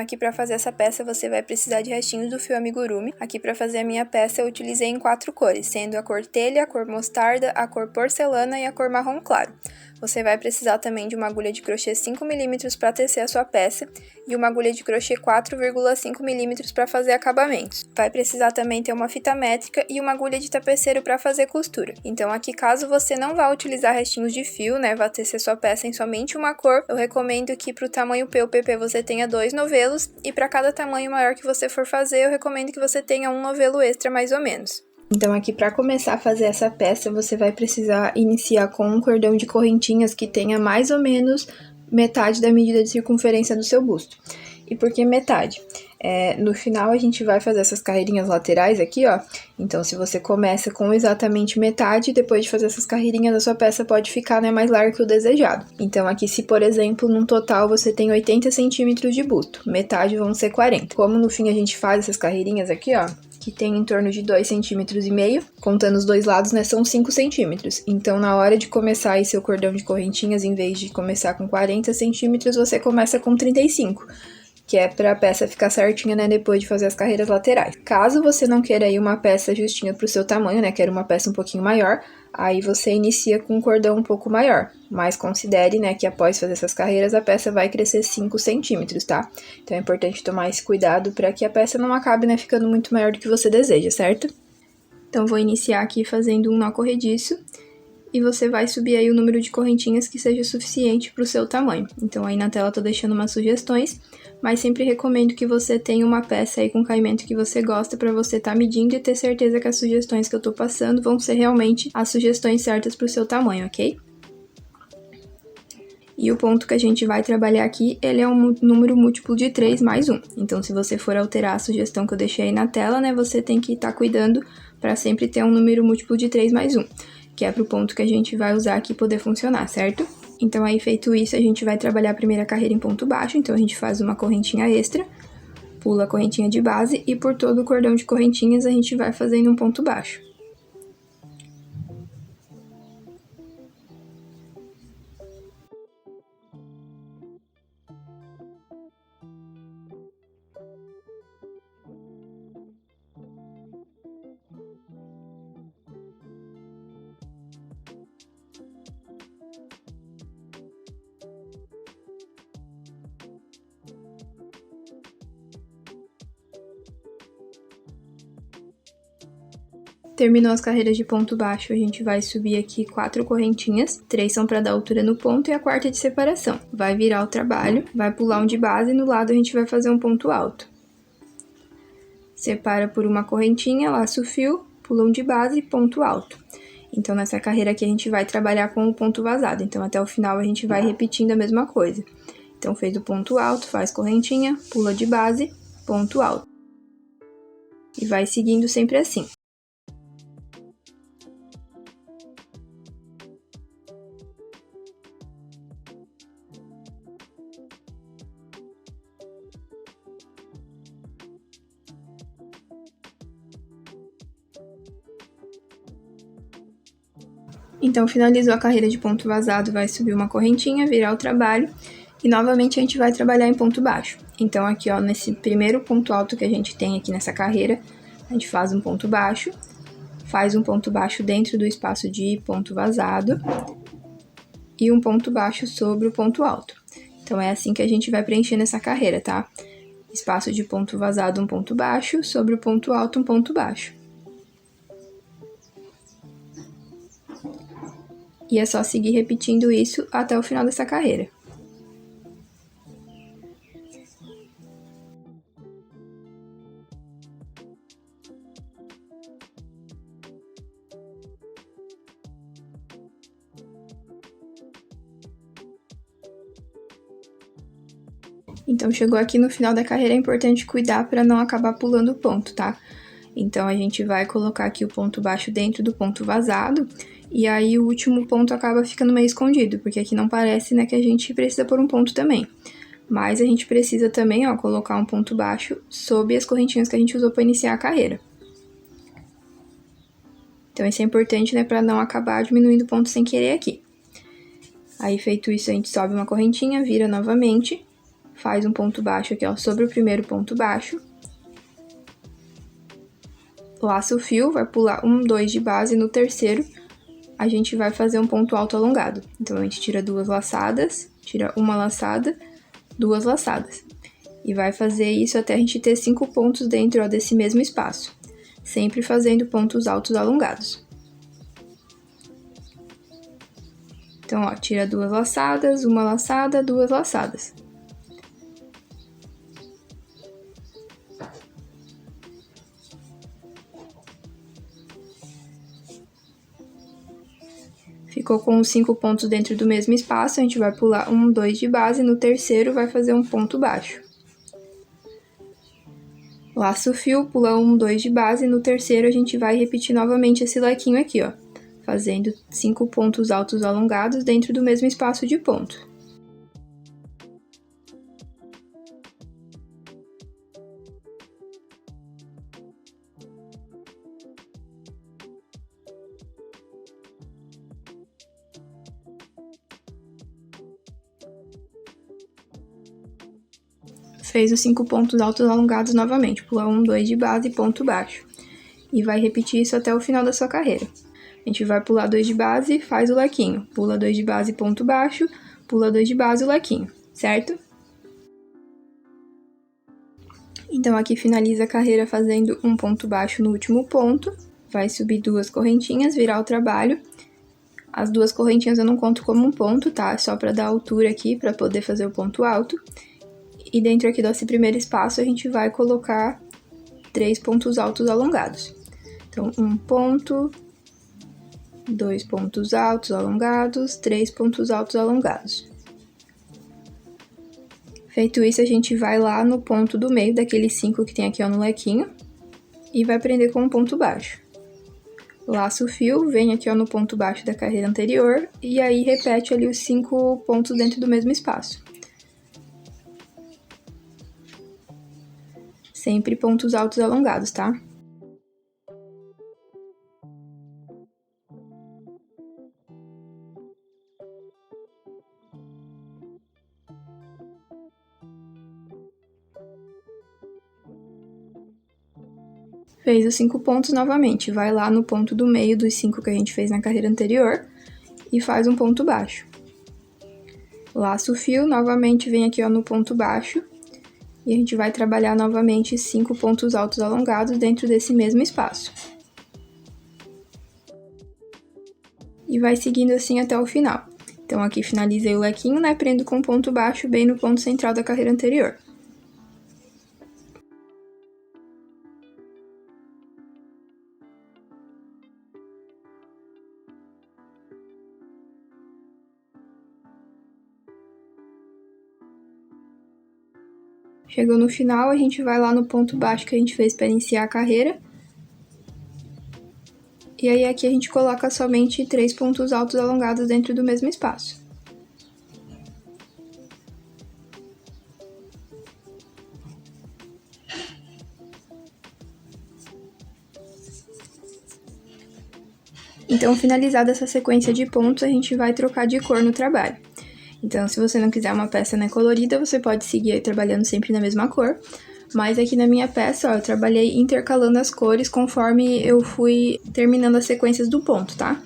aqui para fazer essa peça você vai precisar de restinhos do fio amigurumi. Aqui para fazer a minha peça eu utilizei em 4 cores, sendo a cor telha, a cor mostarda, a cor porcelana e a cor marrom claro. Você vai precisar também de uma agulha de crochê 5 mm para tecer a sua peça e uma agulha de crochê 4,5 mm para fazer acabamentos. Vai precisar também ter uma fita métrica e uma agulha de tapeceiro para fazer costura. Então aqui, caso você não vá utilizar restinhos de fio, né, vá tecer sua peça em somente uma cor, eu recomendo que para o tamanho P ou PP você tenha 2 novelos e para cada tamanho maior que você for fazer, eu recomendo que você tenha um novelo extra mais ou menos. Então aqui para começar a fazer essa peça, você vai precisar iniciar com um cordão de correntinhas que tenha mais ou menos metade da medida de circunferência do seu busto. E por que metade? No final a gente vai fazer essas carreirinhas laterais aqui, ó. Então se você começa com exatamente metade, depois de fazer essas carreirinhas a sua peça pode ficar, né, mais larga que o desejado. Então aqui se, por exemplo, num total você tem 80 centímetros de busto, metade vão ser 40. Como no fim a gente faz essas carreirinhas aqui, ó, que tem em torno de 2,5 centímetros, contando os dois lados, né, são 5 centímetros. Então, na hora de começar aí seu cordão de correntinhas, em vez de começar com 40 centímetros, você começa com 35, que é para a peça ficar certinha, né, depois de fazer as carreiras laterais. Caso você não queira aí uma peça justinha pro seu tamanho, né, quer uma peça um pouquinho maior, aí você inicia com um cordão um pouco maior, mas considere, né, que após fazer essas carreiras a peça vai crescer 5 centímetros, tá? Então é importante tomar esse cuidado para que a peça não acabe, né, ficando muito maior do que você deseja, certo? Então vou iniciar aqui fazendo um nó corrediço e você vai subir aí o número de correntinhas que seja suficiente para o seu tamanho. Então aí na tela eu tô deixando umas sugestões, mas sempre recomendo que você tenha uma peça aí com caimento que você gosta para você estar medindo e ter certeza que as sugestões que eu tô passando vão ser realmente as sugestões certas para o seu tamanho, ok? E o ponto que a gente vai trabalhar aqui, ele é um número múltiplo de 3 mais 1. Então se você for alterar a sugestão que eu deixei aí na tela, né, você tem que estar cuidando para sempre ter um número múltiplo de 3 mais 1. Que é pro ponto que a gente vai usar aqui poder funcionar, certo? Então aí feito isso, a gente vai trabalhar a primeira carreira em ponto baixo, então a gente faz uma correntinha extra, pula a correntinha de base e por todo o cordão de correntinhas a gente vai fazendo um ponto baixo. Terminou as carreiras de ponto baixo, a gente vai subir aqui 4 correntinhas, 3 são para dar altura no ponto e a quarta de separação. Vai virar o trabalho, vai pular um de base e no lado a gente vai fazer um ponto alto. Separa por uma correntinha, laça o fio, pula um de base e ponto alto. Então nessa carreira aqui a gente vai trabalhar com o ponto vazado, então até o final a gente vai repetindo a mesma coisa. Então fez o ponto alto, faz correntinha, pula de base, ponto alto. E vai seguindo sempre assim. Então, finalizou a carreira de ponto vazado, vai subir uma correntinha, virar o trabalho, e novamente a gente vai trabalhar em ponto baixo. Então, aqui, ó, nesse primeiro ponto alto que a gente tem aqui nessa carreira, a gente faz um ponto baixo, faz um ponto baixo dentro do espaço de ponto vazado, e um ponto baixo sobre o ponto alto. Então, é assim que a gente vai preenchendo essa carreira, tá? Espaço de ponto vazado, um ponto baixo, sobre o ponto alto, um ponto baixo. E é só seguir repetindo isso até o final dessa carreira. Então, chegou aqui no final da carreira, é importante cuidar para não acabar pulando o ponto, tá? Então, a gente vai colocar aqui o ponto baixo dentro do ponto vazado, e aí o último ponto acaba ficando meio escondido, porque aqui não parece, né, que a gente precisa pôr um ponto também. Mas a gente precisa também, ó, colocar um ponto baixo sob as correntinhas que a gente usou para iniciar a carreira. Então, isso é importante, né, para não acabar diminuindo o ponto sem querer aqui. Aí, feito isso, a gente sobe uma correntinha, vira novamente, faz um ponto baixo aqui, ó, sobre o primeiro ponto baixo. Laça o fio, vai pular 1, 2 de base, no terceiro a gente vai fazer um ponto alto alongado. Então, a gente tira 2 laçadas, tira uma laçada, 2 laçadas. E vai fazer isso até a gente ter 5 pontos dentro, ó, desse mesmo espaço. Sempre fazendo pontos altos alongados. Então, ó, tira 2 laçadas, uma laçada, 2 laçadas. Ficou com os 5 pontos dentro do mesmo espaço, a gente vai pular 1, 2 de base, no terceiro vai fazer um ponto baixo. Laça o fio, pula 1, 2 de base, no terceiro a gente vai repetir novamente esse lequinho aqui, ó, fazendo 5 pontos altos alongados dentro do mesmo espaço de ponto. Fez os 5 pontos altos alongados novamente, pula 1, 2 de base, ponto baixo. E vai repetir isso até o final da sua carreira. A gente vai pular 2 de base, faz o lequinho. Pula 2 de base, ponto baixo, pula 2 de base, o lequinho, certo? Então, aqui finaliza a carreira fazendo um ponto baixo no último ponto. Vai subir 2 correntinhas, virar o trabalho. As 2 correntinhas eu não conto como um ponto, tá? É só pra dar altura aqui, pra poder fazer o ponto alto. E dentro aqui desse primeiro espaço, a gente vai colocar 3 pontos altos alongados. Então, 1 ponto, 2 pontos altos alongados, 3 pontos altos alongados. Feito isso, a gente vai lá no ponto do meio, daqueles 5 que tem aqui, ó, no lequinho, e vai prender com um ponto baixo. Laça o fio, vem aqui, ó, no ponto baixo da carreira anterior, e aí repete ali os 5 pontos dentro do mesmo espaço. Sempre pontos altos alongados, tá? Fez os 5 pontos novamente, vai lá no ponto do meio dos 5 que a gente fez na carreira anterior e faz um ponto baixo. Laça o fio, novamente vem aqui, ó, no ponto baixo, e a gente vai trabalhar novamente 5 pontos altos alongados dentro desse mesmo espaço. E vai seguindo assim até o final. Então, aqui finalizei o lequinho, né, prendo com ponto baixo bem no ponto central da carreira anterior. Chegou no final, a gente vai lá no ponto baixo que a gente fez para iniciar a carreira. E aí, aqui a gente coloca somente 3 pontos altos alongados dentro do mesmo espaço. Então, finalizada essa sequência de pontos, a gente vai trocar de cor no trabalho. Então, se você não quiser uma peça, né, colorida, você pode seguir aí trabalhando sempre na mesma cor. Mas aqui na minha peça, ó, eu trabalhei intercalando as cores conforme eu fui terminando as sequências do ponto, tá?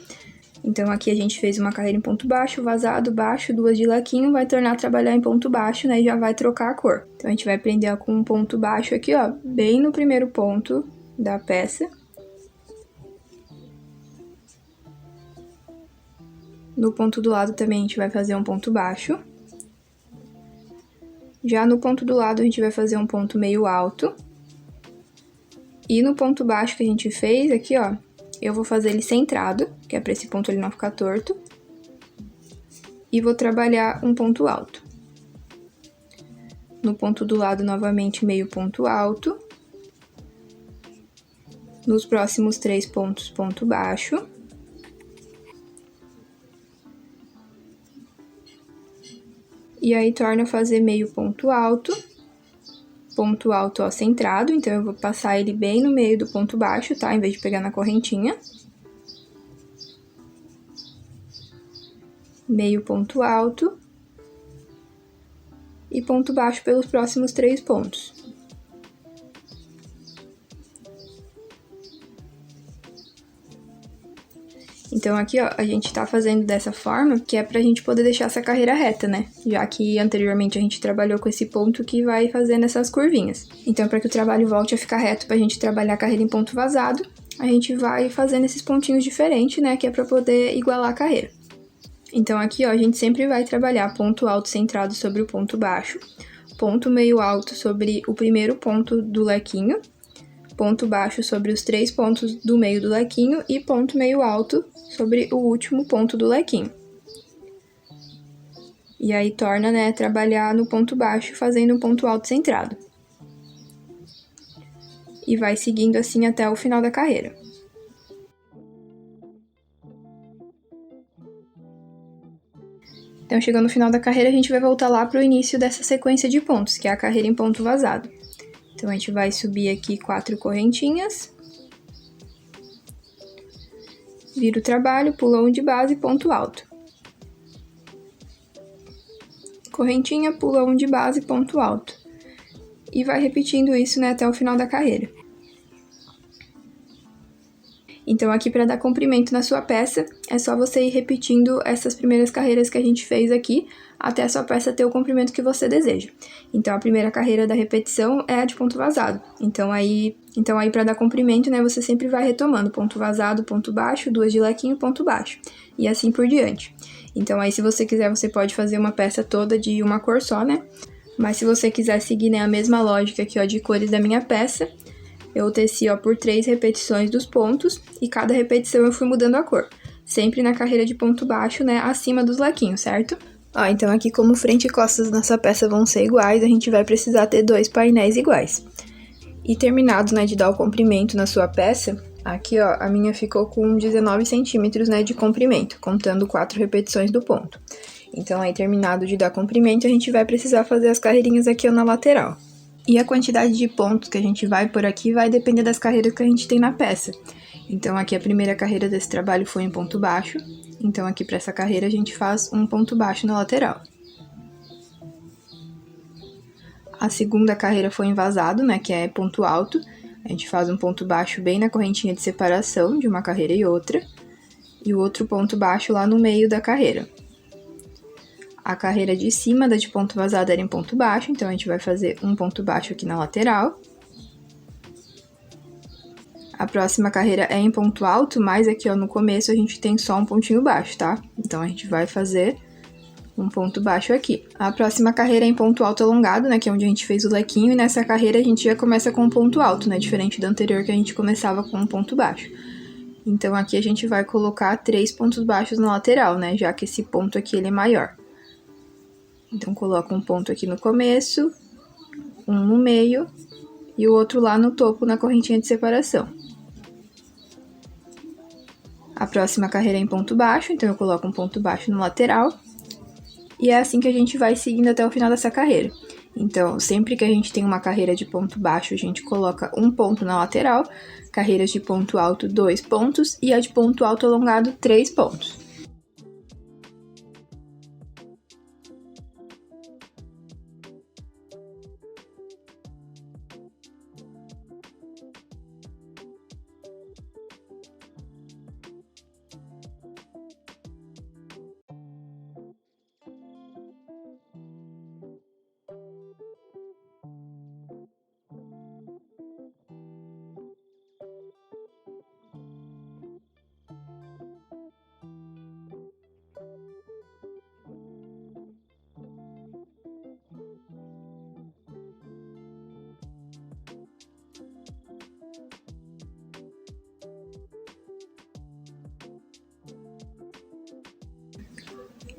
Então, aqui a gente fez uma carreira em ponto baixo, vazado, baixo, 2 de lequinho, vai tornar a trabalhar em ponto baixo, né, e já vai trocar a cor. Então, a gente vai prender com um ponto baixo aqui, ó, bem no primeiro ponto da peça. No ponto do lado também a gente vai fazer um ponto baixo. Já no ponto do lado a gente vai fazer um ponto meio alto. E no ponto baixo que a gente fez aqui, ó, eu vou fazer ele centrado, que é pra esse ponto ele não ficar torto. E vou trabalhar um ponto alto. No ponto do lado, novamente, meio ponto alto. Nos próximos 3 pontos, ponto baixo. E aí, torna a fazer meio ponto alto, ó, centrado, então eu vou passar ele bem no meio do ponto baixo, tá? Em vez de pegar na correntinha. Meio ponto alto. e ponto baixo pelos próximos 3 pontos. Então, aqui, ó, a gente tá fazendo dessa forma, que é pra gente poder deixar essa carreira reta, né? Já que anteriormente a gente trabalhou com esse ponto que vai fazendo essas curvinhas. Então, para que o trabalho volte a ficar reto, pra gente trabalhar a carreira em ponto vazado, a gente vai fazendo esses pontinhos diferentes, né? Que é pra poder igualar a carreira. Então, aqui, ó, a gente sempre vai trabalhar ponto alto centrado sobre o ponto baixo, ponto meio alto sobre o primeiro ponto do lequinho, ponto baixo sobre os 3 pontos do meio do lequinho e ponto meio alto sobre o último ponto do lequinho. E aí torna, né, trabalhar no ponto baixo fazendo um ponto alto centrado. E vai seguindo assim até o final da carreira. Então, chegando no final da carreira, a gente vai voltar lá para o início dessa sequência de pontos, que é a carreira em ponto vazado. Então, a gente vai subir aqui 4 correntinhas, vira o trabalho, pula um de base, ponto alto. Correntinha, pula um de base, ponto alto. E vai repetindo isso, né, até o final da carreira. Então, aqui para dar comprimento na sua peça, é só você ir repetindo essas primeiras carreiras que a gente fez aqui, até a sua peça ter o comprimento que você deseja. Então, a primeira carreira da repetição é a de ponto vazado. Então aí para dar comprimento, né, você sempre vai retomando ponto vazado, ponto baixo, 2 de lequinho, ponto baixo. E assim por diante. Então, aí se você quiser, você pode fazer uma peça toda de uma cor só, né? Mas se você quiser seguir, né, a mesma lógica aqui, ó, de cores da minha peça, eu teci, ó, por 3 repetições dos pontos, e cada repetição eu fui mudando a cor. Sempre na carreira de ponto baixo, né, acima dos lequinhos, certo? Ó, então aqui como frente e costas da nossa peça vão ser iguais, a gente vai precisar ter 2 painéis iguais. E terminado, né, de dar o comprimento na sua peça, aqui, ó, a minha ficou com 19 centímetros, né, de comprimento, contando 4 repetições do ponto. Então, aí, terminado de dar comprimento, a gente vai precisar fazer as carreirinhas aqui, ó, na lateral. E a quantidade de pontos que a gente vai por aqui vai depender das carreiras que a gente tem na peça. Então, aqui a primeira carreira desse trabalho foi em ponto baixo. Então, aqui para essa carreira a gente faz um ponto baixo na lateral. A segunda carreira foi em vazado, né, que é ponto alto. A gente faz um ponto baixo bem na correntinha de separação de uma carreira e outra. E o outro ponto baixo lá no meio da carreira. A carreira de cima da de ponto vazado era em ponto baixo, então a gente vai fazer um ponto baixo aqui na lateral. A próxima carreira é em ponto alto, mas aqui, ó, no começo a gente tem só um pontinho baixo, tá? Então a gente vai fazer um ponto baixo aqui. A próxima carreira é em ponto alto alongado, né, que é onde a gente fez o lequinho, e nessa carreira a gente já começa com um ponto alto, né, diferente do anterior que a gente começava com um ponto baixo. Então aqui a gente vai colocar 3 pontos baixos na lateral, né, já que esse ponto aqui ele é maior. Então, coloca um ponto aqui no começo, um no meio e o outro lá no topo, na correntinha de separação. A próxima carreira é em ponto baixo, então eu coloco um ponto baixo no lateral. E é assim que a gente vai seguindo até o final dessa carreira. Então, sempre que a gente tem uma carreira de ponto baixo, a gente coloca um ponto na lateral, carreiras de ponto alto, 2 pontos, e a de ponto alto alongado, 3 pontos.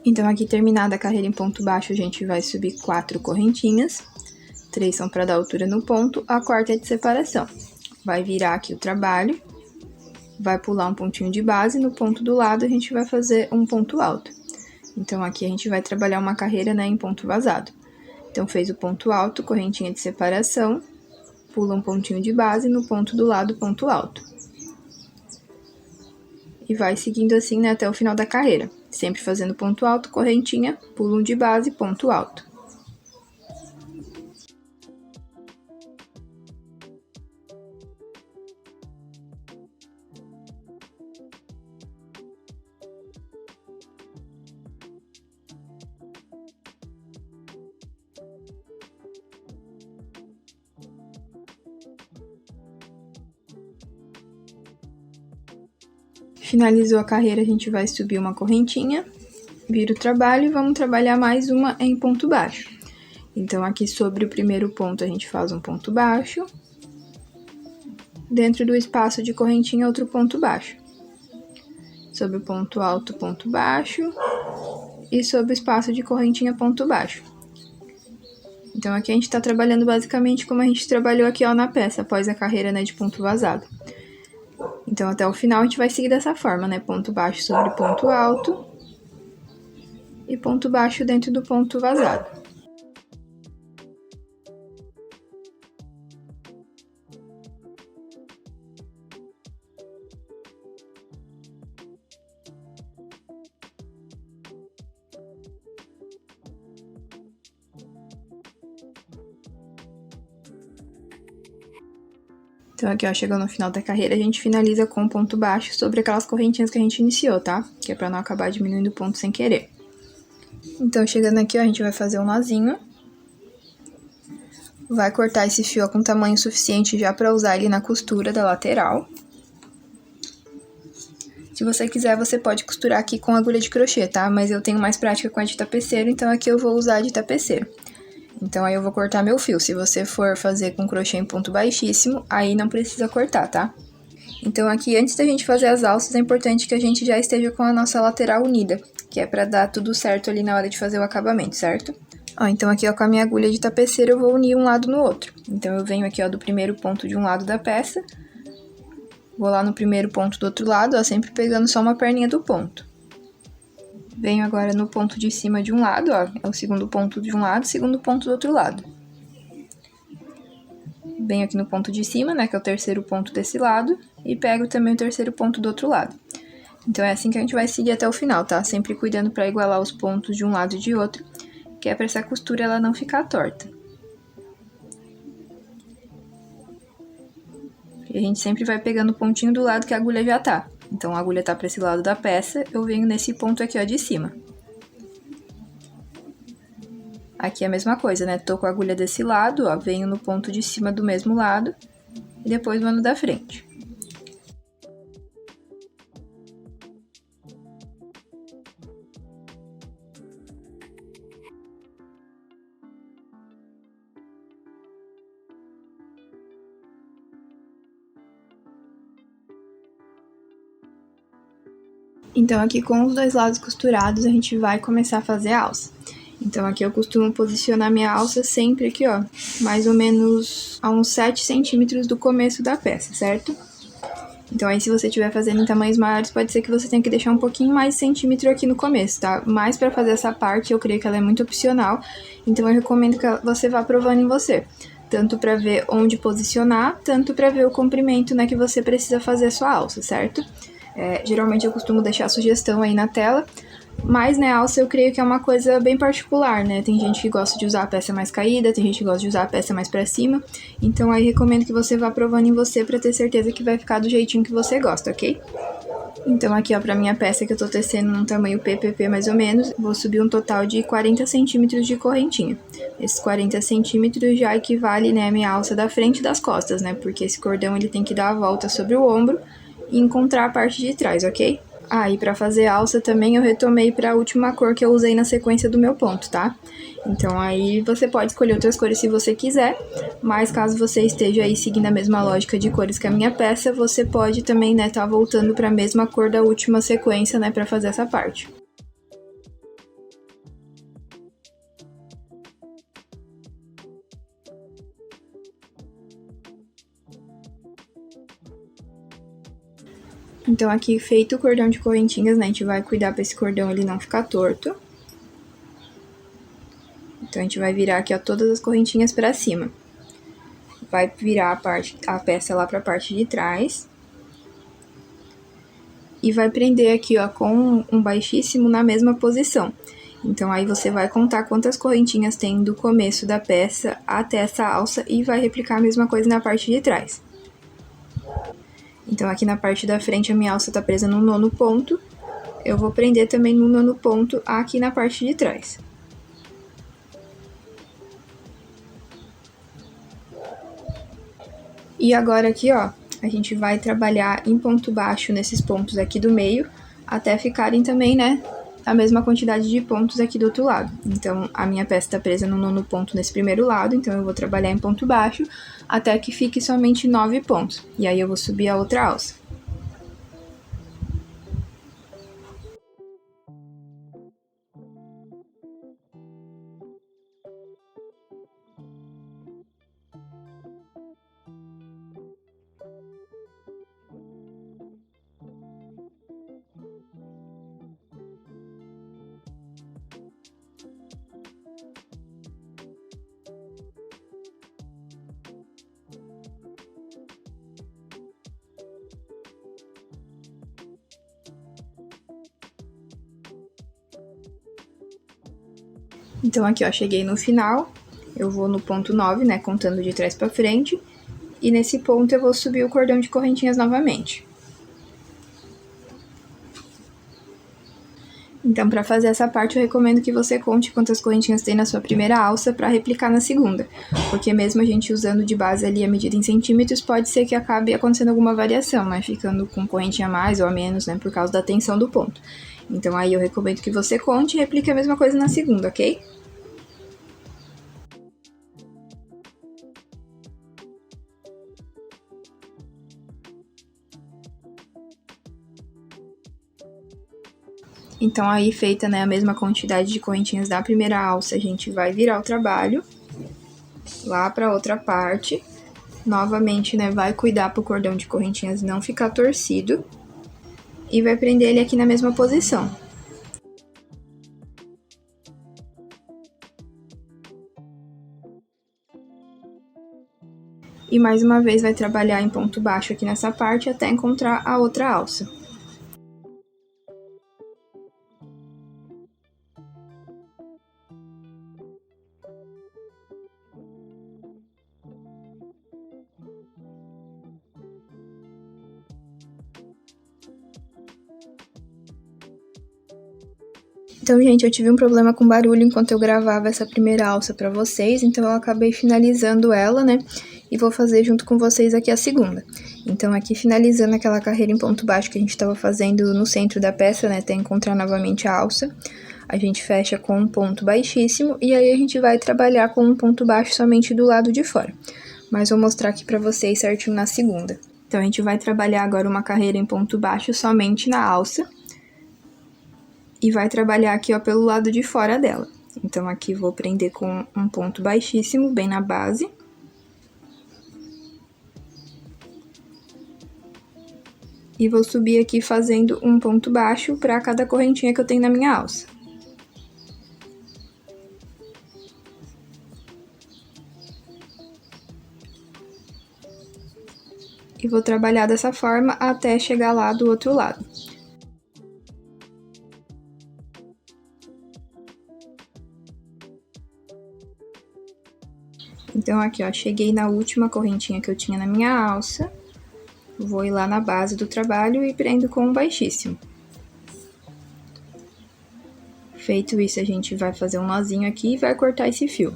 Então, aqui terminada a carreira em ponto baixo, a gente vai subir 4 correntinhas. 3 são para dar altura no ponto, a quarta é de separação. Vai virar aqui o trabalho, vai pular um pontinho de base, no ponto do lado a gente vai fazer um ponto alto. Então, aqui a gente vai trabalhar uma carreira, né, em ponto vazado. Então, fez o ponto alto, correntinha de separação, pula um pontinho de base, no ponto do lado, ponto alto. E vai seguindo assim, né, até o final da carreira. Sempre fazendo ponto alto, correntinha, pula um de base, ponto alto. Finalizou a carreira, a gente vai subir uma correntinha, vira o trabalho e vamos trabalhar mais uma em ponto baixo. Então, aqui sobre o primeiro ponto, a gente faz um ponto baixo. Dentro do espaço de correntinha, outro ponto baixo. Sobre o ponto alto, ponto baixo. E sobre o espaço de correntinha, ponto baixo. Então, aqui a gente tá trabalhando basicamente como a gente trabalhou aqui, ó, na peça, após a carreira, né, de ponto vazado. Então, até o final, a gente vai seguir dessa forma, né, ponto baixo sobre ponto alto. E ponto baixo dentro do ponto vazado. Então, aqui, ó, chegando no final da carreira, a gente finaliza com um ponto baixo sobre aquelas correntinhas que a gente iniciou, tá? Que é pra não acabar diminuindo o ponto sem querer. Então, chegando aqui, ó, a gente vai fazer um nozinho. Vai cortar esse fio, ó, com tamanho suficiente já pra usar ele na costura da lateral. Se você quiser, você pode costurar aqui com agulha de crochê, tá? Mas eu tenho mais prática com a de tapeceiro, então aqui eu vou usar a de tapeceiro. Então, aí eu vou cortar meu fio. Se você for fazer com crochê em ponto baixíssimo, aí não precisa cortar, tá? Então, aqui, antes da gente fazer as alças, é importante que a gente já esteja com a nossa lateral unida, que é pra dar tudo certo ali na hora de fazer o acabamento, certo? Ó, então aqui, ó, com a minha agulha de tapeceiro, eu vou unir um lado no outro. Então, eu venho aqui, ó, do primeiro ponto de um lado da peça, vou lá no primeiro ponto do outro lado, ó, sempre pegando só uma perninha do ponto. Venho agora no ponto de cima de um lado, ó, é o segundo ponto de um lado, segundo ponto do outro lado. Venho aqui no ponto de cima, né, que é o terceiro ponto desse lado, e pego também o terceiro ponto do outro lado. Então, é assim que a gente vai seguir até o final, tá? Sempre cuidando pra igualar os pontos de um lado e de outro, que é pra essa costura ela não ficar torta. E a gente sempre vai pegando o pontinho do lado que a agulha já tá. Então, a agulha tá pra esse lado da peça, eu venho nesse ponto aqui, ó, de cima. Aqui é a mesma coisa, né? Tô com a agulha desse lado, ó, venho no ponto de cima do mesmo lado, e depois vou no da frente. Então, aqui com os dois lados costurados, a gente vai começar a fazer a alça. Então, aqui eu costumo posicionar minha alça sempre aqui, ó, mais ou menos a uns 7 centímetros do começo da peça, certo? Então, aí se você estiver fazendo em tamanhos maiores, pode ser que você tenha que deixar um pouquinho mais de centímetro aqui no começo, tá? Mas pra fazer essa parte, eu creio que ela é muito opcional, então eu recomendo que você vá provando em você. Tanto pra ver onde posicionar, tanto pra ver o comprimento, né, que você precisa fazer a sua alça, certo? Geralmente eu costumo deixar a sugestão aí na tela, mas, né, a alça eu creio que é uma coisa bem particular, né? Tem gente que gosta de usar a peça mais caída, tem gente que gosta de usar a peça mais pra cima. Então, aí recomendo que você vá provando em você pra ter certeza que vai ficar do jeitinho que você gosta, ok? Então, aqui, ó, pra minha peça que eu tô tecendo num tamanho PPP mais ou menos, vou subir um total de 40 centímetros de correntinha. Esses 40 centímetros já equivale, né, a minha alça da frente e das costas, né? Porque esse cordão, ele tem que dar a volta sobre o ombro e encontrar a parte de trás, ok? Ah, e pra fazer alça também eu retomei pra última cor que eu usei na sequência do meu ponto, tá? Então aí você pode escolher outras cores se você quiser, mas caso você esteja aí seguindo a mesma lógica de cores que a minha peça, você pode também, né, tá voltando pra mesma cor da última sequência, né, pra fazer essa parte. Então, aqui feito o cordão de correntinhas, né, a gente vai cuidar pra esse cordão ele não ficar torto. Então, a gente vai virar aqui, ó, todas as correntinhas pra cima. Vai virar a peça lá pra parte de trás. E vai prender aqui, ó, com um baixíssimo na mesma posição. Então, aí você vai contar quantas correntinhas tem do começo da peça até essa alça e vai replicar a mesma coisa na parte de trás. Então, aqui na parte da frente, a minha alça tá presa no 9º ponto. Eu vou prender também no 9º ponto aqui na parte de trás. E agora aqui, ó, A gente vai trabalhar em ponto baixo nesses pontos aqui do meio, até ficarem também, né, a mesma quantidade de pontos aqui do outro lado. Então, a minha peça tá presa no 9º ponto nesse primeiro lado, então eu vou trabalhar em ponto baixo até que fique somente 9 pontos. E aí eu vou subir a outra alça. Então, aqui, ó, cheguei no final, eu vou no ponto 9, né, contando de trás pra frente, e nesse ponto eu vou subir o cordão de correntinhas novamente. Então, para fazer essa parte, eu recomendo que você conte quantas correntinhas tem na sua primeira alça para replicar na segunda, porque mesmo a gente usando de base ali a medida em centímetros, pode ser que acabe acontecendo alguma variação, né, ficando com correntinha a mais ou a menos, né, por causa da tensão do ponto. Então, aí eu recomendo que você conte e replique a mesma coisa na segunda, ok? Então, aí feita, né, a mesma quantidade de correntinhas da primeira alça, a gente vai virar o trabalho lá para outra parte. Novamente, né, vai cuidar pro cordão de correntinhas não ficar torcido. E vai prender ele aqui na mesma posição. E mais uma vez vai trabalhar em ponto baixo aqui nessa parte até encontrar a outra alça. Então, gente, eu tive um problema com barulho enquanto eu gravava essa primeira alça pra vocês, então eu acabei finalizando ela, né, e vou fazer junto com vocês aqui a segunda. Então, aqui finalizando aquela carreira em ponto baixo que a gente tava fazendo no centro da peça, né, até encontrar novamente a alça, a gente fecha com um ponto baixíssimo, e aí a gente vai trabalhar com um ponto baixo somente do lado de fora. Mas vou mostrar aqui pra vocês certinho na segunda. Então, a gente vai trabalhar agora uma carreira em ponto baixo somente na alça, e vai trabalhar aqui, ó, pelo lado de fora dela. Então, aqui vou prender com um ponto baixíssimo, bem na base. E vou subir aqui fazendo um ponto baixo para cada correntinha que eu tenho na minha alça. E vou trabalhar dessa forma até chegar lá do outro lado. Então, aqui, ó, cheguei na última correntinha que eu tinha na minha alça. Vou ir lá na base do trabalho e prendo com um baixíssimo. Feito isso, a gente vai fazer um nozinho aqui e vai cortar esse fio.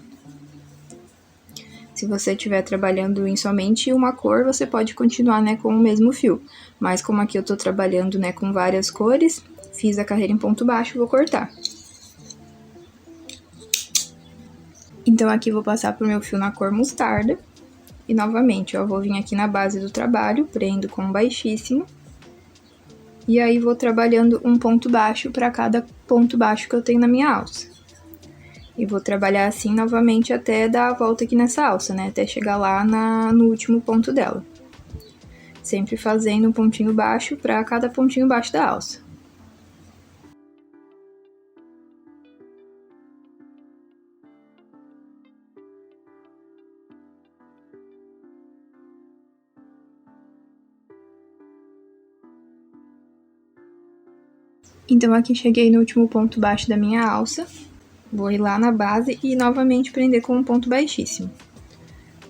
Se você estiver trabalhando em somente uma cor, você pode continuar, né, com o mesmo fio. Mas como aqui eu tô trabalhando, né, com várias cores, fiz a carreira em ponto baixo, vou cortar. Então, aqui vou passar pro meu fio na cor mostarda. E, novamente, ó, vou vir aqui na base do trabalho, prendo com um baixíssimo. E aí, vou trabalhando um ponto baixo para cada ponto baixo que eu tenho na minha alça. E vou trabalhar assim, novamente, até dar a volta aqui nessa alça, né? Até chegar lá no último ponto dela. Sempre fazendo um pontinho baixo para cada pontinho baixo da alça. Então, aqui cheguei no último ponto baixo da minha alça. Vou ir lá na base e novamente prender com um ponto baixíssimo.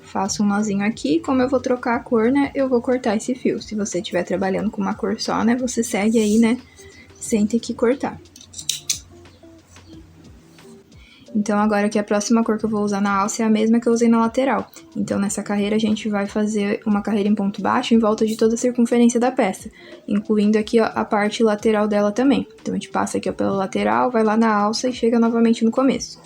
Faço um nozinho aqui, como eu vou trocar a cor, né, eu vou cortar esse fio. Se você estiver trabalhando com uma cor só, né, você segue aí, né, sem ter que cortar. Então, agora que a próxima cor que eu vou usar na alça é a mesma que eu usei na lateral. Então, nessa carreira, a gente vai fazer uma carreira em ponto baixo em volta de toda a circunferência da peça, incluindo aqui, ó, a parte lateral dela também. Então, a gente passa aqui, ó, pela lateral, vai lá na alça e chega novamente no começo.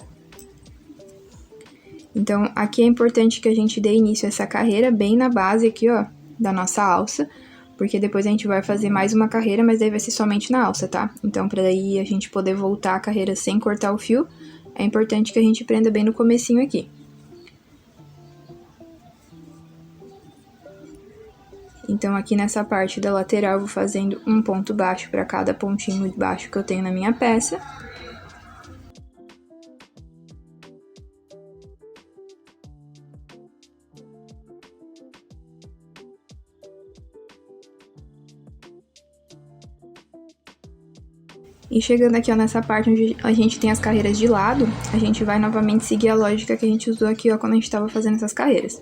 Então, aqui é importante que a gente dê início a essa carreira bem na base aqui, ó, da nossa alça, porque depois a gente vai fazer mais uma carreira, mas daí vai ser somente na alça, tá? Então, pra daí a gente poder voltar a carreira sem cortar o fio, é importante que a gente prenda bem no comecinho aqui. Então, aqui nessa parte da lateral, eu vou fazendo um ponto baixo para cada pontinho de baixo que eu tenho na minha peça. E chegando aqui, ó, nessa parte onde a gente tem as carreiras de lado, a gente vai novamente seguir a lógica que a gente usou aqui, ó, quando a gente estava fazendo essas carreiras.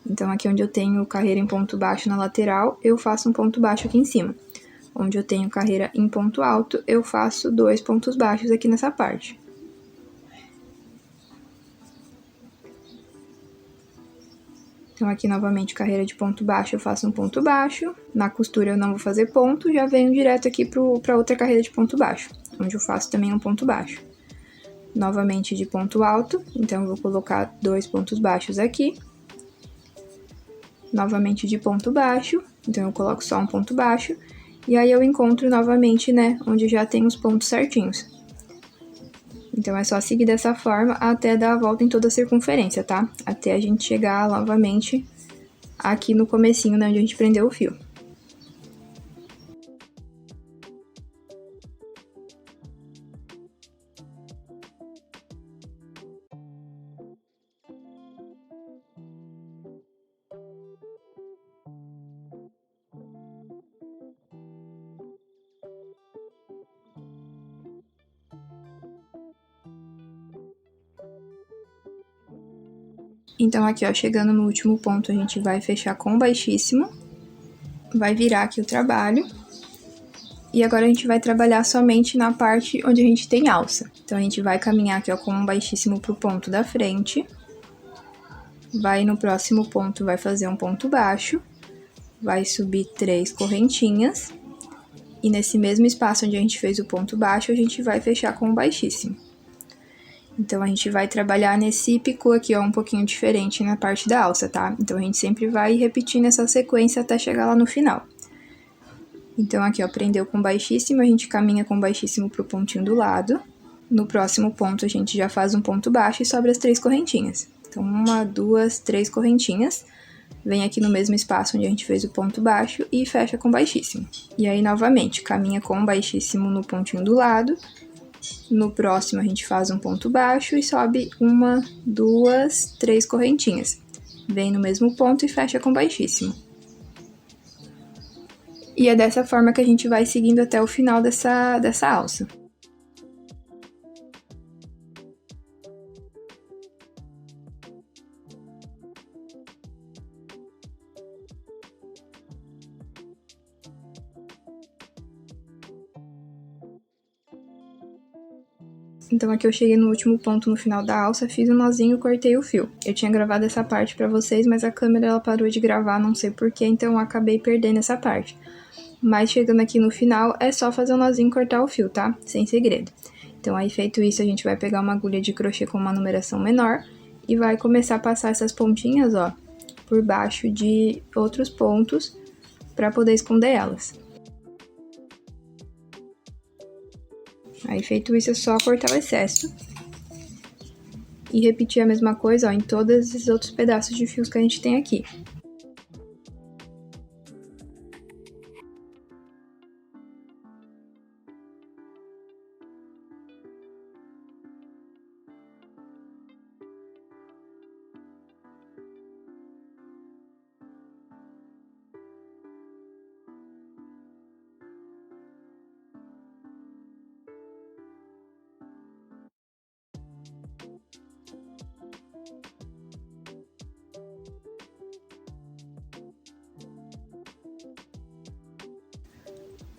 Então, aqui onde eu tenho carreira em ponto baixo na lateral, eu faço um ponto baixo aqui em cima. Onde eu tenho carreira em ponto alto, eu faço 2 pontos baixos aqui nessa parte. Então, aqui novamente, carreira de ponto baixo, eu faço um ponto baixo. Na costura eu não vou fazer ponto, já venho direto aqui para outra carreira de ponto baixo, onde eu faço também um ponto baixo. Novamente de ponto alto, então eu vou colocar 2 pontos baixos aqui. Novamente de ponto baixo, então eu coloco só um ponto baixo. E aí eu encontro novamente, né, onde já tem os pontos certinhos. Então, é só seguir dessa forma até dar a volta em toda a circunferência, tá? Até a gente chegar novamente aqui no comecinho, né, onde a gente prendeu o fio. Então, aqui, ó, chegando no último ponto, a gente vai fechar com baixíssimo. Vai virar aqui o trabalho. E agora a gente vai trabalhar somente na parte onde a gente tem alça. Então, a gente vai caminhar aqui, ó, com um baixíssimo pro ponto da frente. Vai no próximo ponto, vai fazer um ponto baixo. Vai subir 3 correntinhas. E nesse mesmo espaço onde a gente fez o ponto baixo, a gente vai fechar com um baixíssimo. Então, a gente vai trabalhar nesse picô aqui, ó, um pouquinho diferente na parte da alça, tá? Então, a gente sempre vai repetindo essa sequência até chegar lá no final. Então, aqui, ó, prendeu com baixíssimo, a gente caminha com baixíssimo pro pontinho do lado. No próximo ponto, a gente já faz um ponto baixo e sobra as 3 correntinhas. Então, 1, 2, 3 correntinhas. Vem aqui no mesmo espaço onde a gente fez o ponto baixo e fecha com baixíssimo. E aí, novamente, caminha com baixíssimo no pontinho do lado. No próximo, a gente faz um ponto baixo e sobe 1, 2, 3 correntinhas. Vem no mesmo ponto e fecha com baixíssimo. E é dessa forma que a gente vai seguindo até o final dessa alça. Então, aqui eu cheguei no último ponto no final da alça, fiz um nozinho e cortei o fio. Eu tinha gravado essa parte pra vocês, mas a câmera ela parou de gravar, não sei porquê, então eu acabei perdendo essa parte. Mas chegando aqui no final, é só fazer um nozinho e cortar o fio, tá? Sem segredo. Então, aí feito isso, a gente vai pegar uma agulha de crochê com uma numeração menor e vai começar a passar essas pontinhas, ó, por baixo de outros pontos pra poder esconder elas. Aí, feito isso, é só cortar o excesso. E repetir a mesma coisa, ó, em todos esses outros pedaços de fios que a gente tem aqui.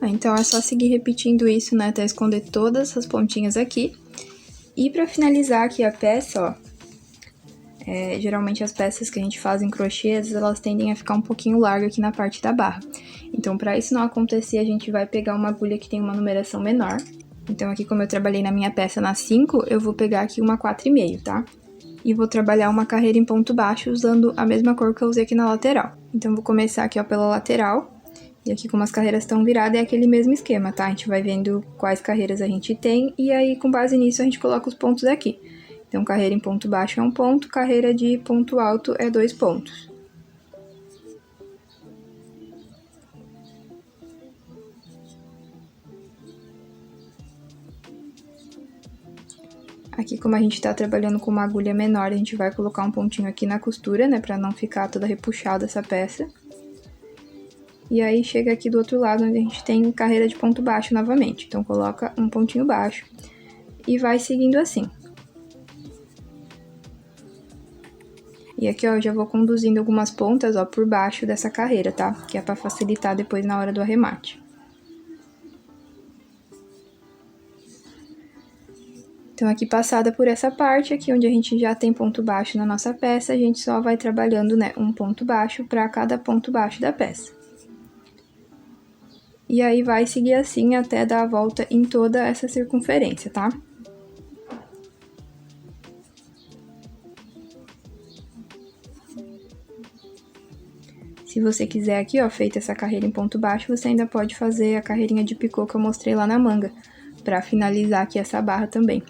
Então, é só seguir repetindo isso, né, até esconder todas as pontinhas aqui. E para finalizar aqui a peça, ó, geralmente as peças que a gente faz em crochês, elas tendem a ficar um pouquinho largas aqui na parte da barra. Então, para isso não acontecer, a gente vai pegar uma agulha que tem uma numeração menor. Então, aqui como eu trabalhei na minha peça na 5, eu vou pegar aqui uma 4,5, tá? E vou trabalhar uma carreira em ponto baixo usando a mesma cor que eu usei aqui na lateral. Então, vou começar aqui, ó, pela lateral. E aqui, como as carreiras estão viradas, é aquele mesmo esquema, tá? A gente vai vendo quais carreiras a gente tem e aí, com base nisso, a gente coloca os pontos aqui. Então, carreira em ponto baixo é 1 ponto, carreira de ponto alto é 2 pontos. Aqui, como a gente tá trabalhando com uma agulha menor, a gente vai colocar um pontinho aqui na costura, né, pra não ficar toda repuxada essa peça. E aí, chega aqui do outro lado, onde a gente tem carreira de ponto baixo novamente. Então, coloca um pontinho baixo e vai seguindo assim. E aqui, ó, eu já vou conduzindo algumas pontas, ó, por baixo dessa carreira, tá? Que é pra facilitar depois na hora do arremate. Então, aqui passada por essa parte, aqui onde a gente já tem ponto baixo na nossa peça, a gente só vai trabalhando, né, um ponto baixo para cada ponto baixo da peça. E aí, vai seguir assim até dar a volta em toda essa circunferência, tá? Se você quiser aqui, ó, feita essa carreira em ponto baixo, você ainda pode fazer a carreirinha de picô que eu mostrei lá na manga, pra finalizar aqui essa barra também.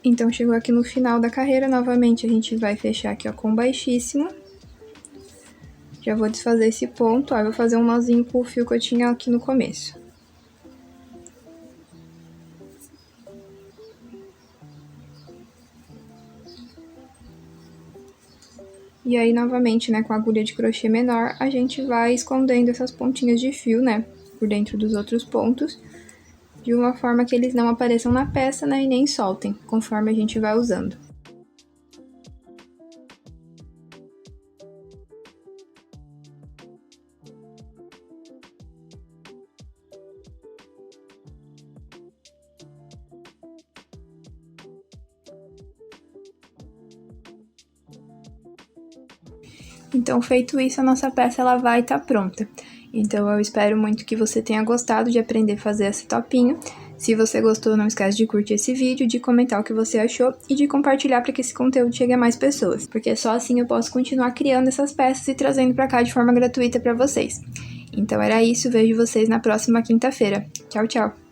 Então, chegou aqui no final da carreira, novamente a gente vai fechar aqui, ó, com baixíssimo. Já vou desfazer esse ponto, ó, eu vou fazer um nozinho com o fio que eu tinha aqui no começo. E aí, novamente, né, com a agulha de crochê menor, a gente vai escondendo essas pontinhas de fio, né, por dentro dos outros pontos, de uma forma que eles não apareçam na peça, né, e nem soltem, conforme a gente vai usando. Então, feito isso, a nossa peça ela vai estar pronta. Então, eu espero muito que você tenha gostado de aprender a fazer esse topinho. Se você gostou, não esquece de curtir esse vídeo, de comentar o que você achou e de compartilhar para que esse conteúdo chegue a mais pessoas. Porque só assim eu posso continuar criando essas peças e trazendo para cá de forma gratuita para vocês. Então, era isso. Vejo vocês na próxima quinta-feira. Tchau, tchau!